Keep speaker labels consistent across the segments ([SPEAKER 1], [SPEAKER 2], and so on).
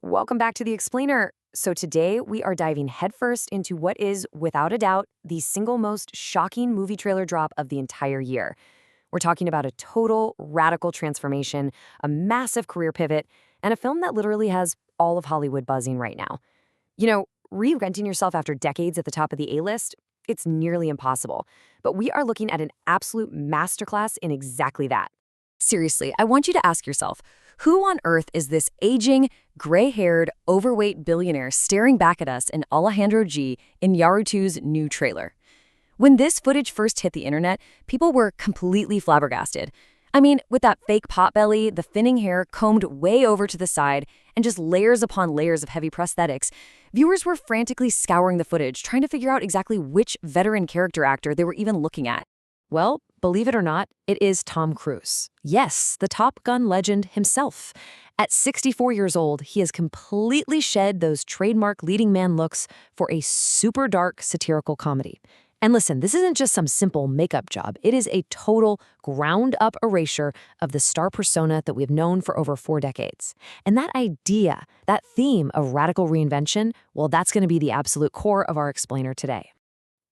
[SPEAKER 1] Welcome back to The Explainer. So today we are diving headfirst into what is, without a doubt, the single most shocking movie trailer drop of the entire year. We're talking about a total, radical transformation, a massive career pivot, and a film that literally has all of Hollywood buzzing right now. You know, reinventing yourself after decades at the top of the A-list, it's nearly impossible. But we are looking at an absolute masterclass in exactly that. Seriously, I want you to ask yourself, who on earth is this aging, gray-haired, overweight billionaire staring back at us in Alejandro G. Iñárritu's new trailer? When this footage first hit the internet, people were completely flabbergasted. I mean, with that fake potbelly, the thinning hair combed way over to the side, and just layers upon layers of heavy prosthetics, viewers were frantically scouring the footage, trying to figure out exactly which veteran character actor they were even looking at. Well, believe it or not, it is Tom Cruise. Yes, the Top Gun legend himself. At 64 years old, he has completely shed those trademark leading man looks for a super dark satirical comedy. And listen, this isn't just some simple makeup job. It is a total ground-up erasure of the star persona that we've known for over 4 decades. And that idea, that theme of radical reinvention, well, that's going to be the absolute core of our explainer today.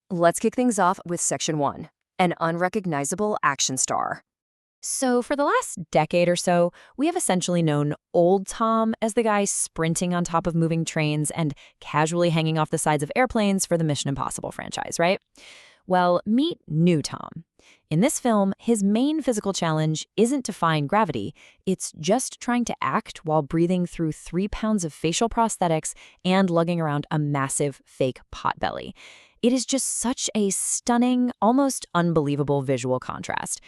[SPEAKER 1] Let's kick things off with Section 1. An unrecognizable action star. So for the last decade or so, we have essentially known old Tom as the guy sprinting on top of moving trains and casually hanging off the sides of airplanes for the Mission Impossible franchise, right? Well, meet new Tom. In this film, his main physical challenge isn't defying gravity, it's just trying to act while breathing through 3 pounds of facial prosthetics and lugging around a massive fake potbelly. It is just such a stunning, almost unbelievable visual contrast.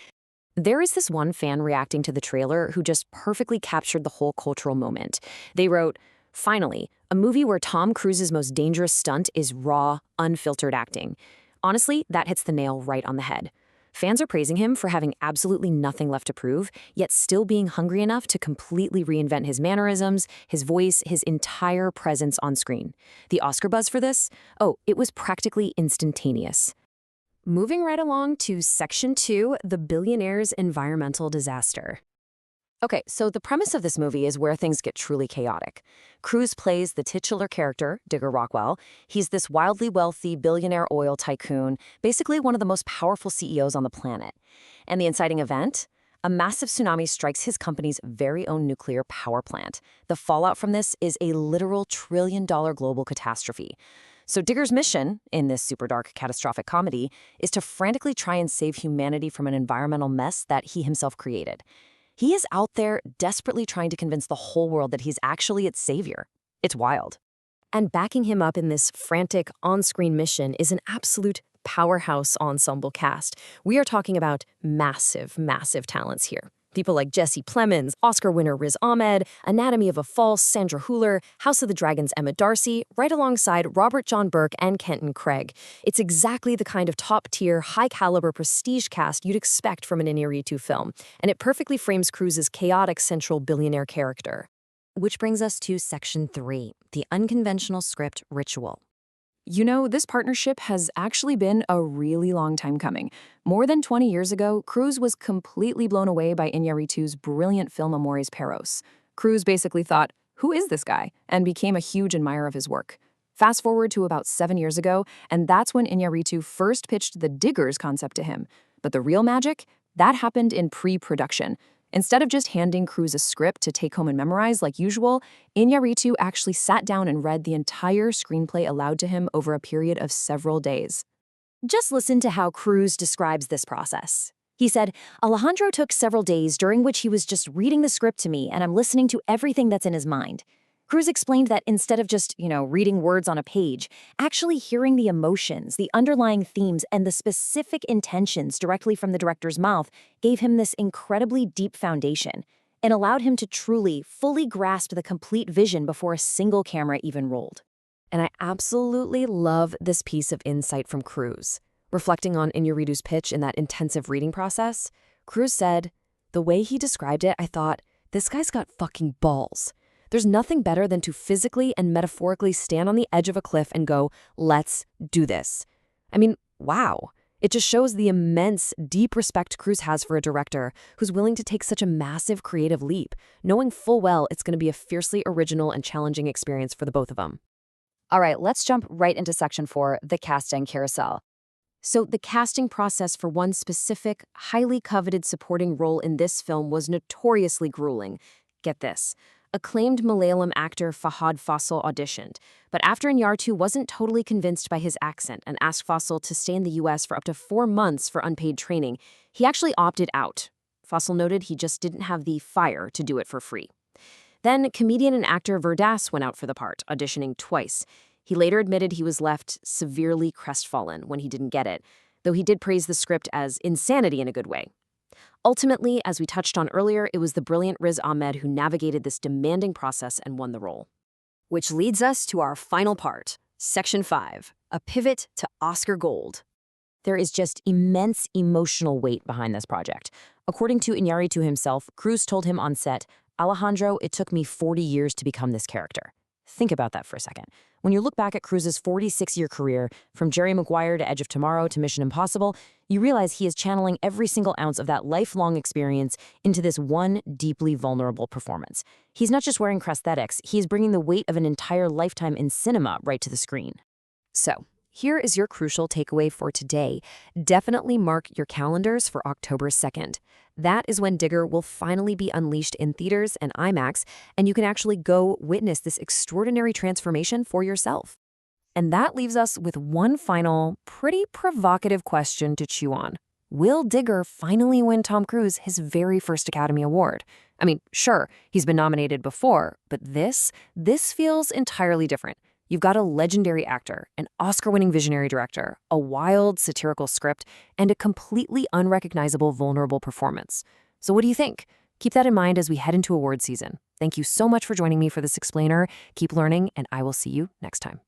[SPEAKER 1] There is this one fan reacting to the trailer who just perfectly captured the whole cultural moment. They wrote, "Finally, a movie where Tom Cruise's most dangerous stunt is raw, unfiltered acting." Honestly, that hits the nail right on the head. Fans are praising him for having absolutely nothing left to prove, yet still being hungry enough to completely reinvent his mannerisms, his voice, his entire presence on screen. The Oscar buzz for this? Oh, it was practically instantaneous. Moving right along to Section 2, the billionaire's environmental disaster. Okay, so the premise of this movie is where things get truly chaotic. Cruise plays the titular character, Digger Rockwell. He's this wildly wealthy billionaire oil tycoon, basically one of the most powerful CEOs on the planet. And the inciting event? A massive tsunami strikes his company's very own nuclear power plant. The fallout from this is a literal trillion-dollar global catastrophe. So Digger's mission, in this super dark, catastrophic comedy, is to frantically try and save humanity from an environmental mess that he himself created. He is out there desperately trying to convince the whole world that he's actually its savior. It's wild. And backing him up in this frantic, on-screen mission is an absolute powerhouse ensemble cast. We are talking about massive, massive talents here. People like Jesse Plemons, Oscar winner Riz Ahmed, Anatomy of a Fall, Sandra Hüller, House of the Dragon's Emma Darcy, right alongside Robert John Burke and Kenton Craig. It's exactly the kind of top-tier, high-caliber prestige cast you'd expect from an Iñárritu film, and it perfectly frames Cruise's chaotic central billionaire character. Which brings us to Section 3, the unconventional script ritual. You know, this partnership has actually been a really long time coming. More than 20 years ago, Cruise was completely blown away by Iñárritu's brilliant film Amores Perros. Cruise basically thought, who is this guy? And became a huge admirer of his work. Fast forward to about 7 years ago, and that's when Iñárritu first pitched the Diggers concept to him. But the real magic? That happened in pre-production. Instead of just handing Cruise a script to take home and memorize like usual, Iñárritu actually sat down and read the entire screenplay aloud to him over a period of several days. Just listen to how Cruise describes this process. He said, "Alejandro took several days during which he was just reading the script to me and I'm listening to everything that's in his mind." Cruise explained that instead of just, reading words on a page, actually hearing the emotions, the underlying themes, and the specific intentions directly from the director's mouth gave him this incredibly deep foundation and allowed him to truly, fully grasp the complete vision before a single camera even rolled. And I absolutely love this piece of insight from Cruise. Reflecting on Iñárritu's pitch in that intensive reading process, Cruise said, "The way he described it, I thought, this guy's got fucking balls. There's nothing better than to physically and metaphorically stand on the edge of a cliff and go, let's do this." I mean, wow. It just shows the immense, deep respect Cruise has for a director who's willing to take such a massive creative leap, knowing full well it's going to be a fiercely original and challenging experience for the both of them.
[SPEAKER 2] All right, let's jump right into section 4, the casting carousel.
[SPEAKER 1] So, the casting process for one specific, highly coveted supporting role in this film was notoriously grueling. Get this. Acclaimed Malayalam actor Fahad Fasil auditioned, but after Iñárritu wasn't totally convinced by his accent and asked Fasil to stay in the US for up to 4 months for unpaid training, he actually opted out. Fasil noted he just didn't have the fire to do it for free. Then, comedian and actor Verdas went out for the part, auditioning twice. He later admitted he was left severely crestfallen when he didn't get it, though he did praise the script as insanity in a good way. Ultimately, as we touched on earlier, it was the brilliant Riz Ahmed who navigated this demanding process and won the role. Which leads us to our final part, Section 5, a pivot to Oscar gold. There is just immense emotional weight behind this project. According to Iñárritu himself, Cruise told him on set, "Alejandro, it took me 40 years to become this character." Think about that for a second. When you look back at Cruise's 46-year career, from Jerry Maguire to Edge of Tomorrow to Mission Impossible, you realize he is channeling every single ounce of that lifelong experience into this one deeply vulnerable performance. He's not just wearing prosthetics, he's bringing the weight of an entire lifetime in cinema right to the screen. So, here is your crucial takeaway for today. Definitely mark your calendars for October 2nd. That is when Digger will finally be unleashed in theaters and IMAX, and you can actually go witness this extraordinary transformation for yourself. And that leaves us with one final, pretty provocative question to chew on. Will Digger finally win Tom Cruise his very first Academy Award? I mean, sure, he's been nominated before, but this feels entirely different. You've got a legendary actor, an Oscar-winning visionary director, a wild, satirical script, and a completely unrecognizable, vulnerable performance. So what do you think? Keep that in mind as we head into award season. Thank you so much for joining me for this explainer. Keep learning, and I will see you next time.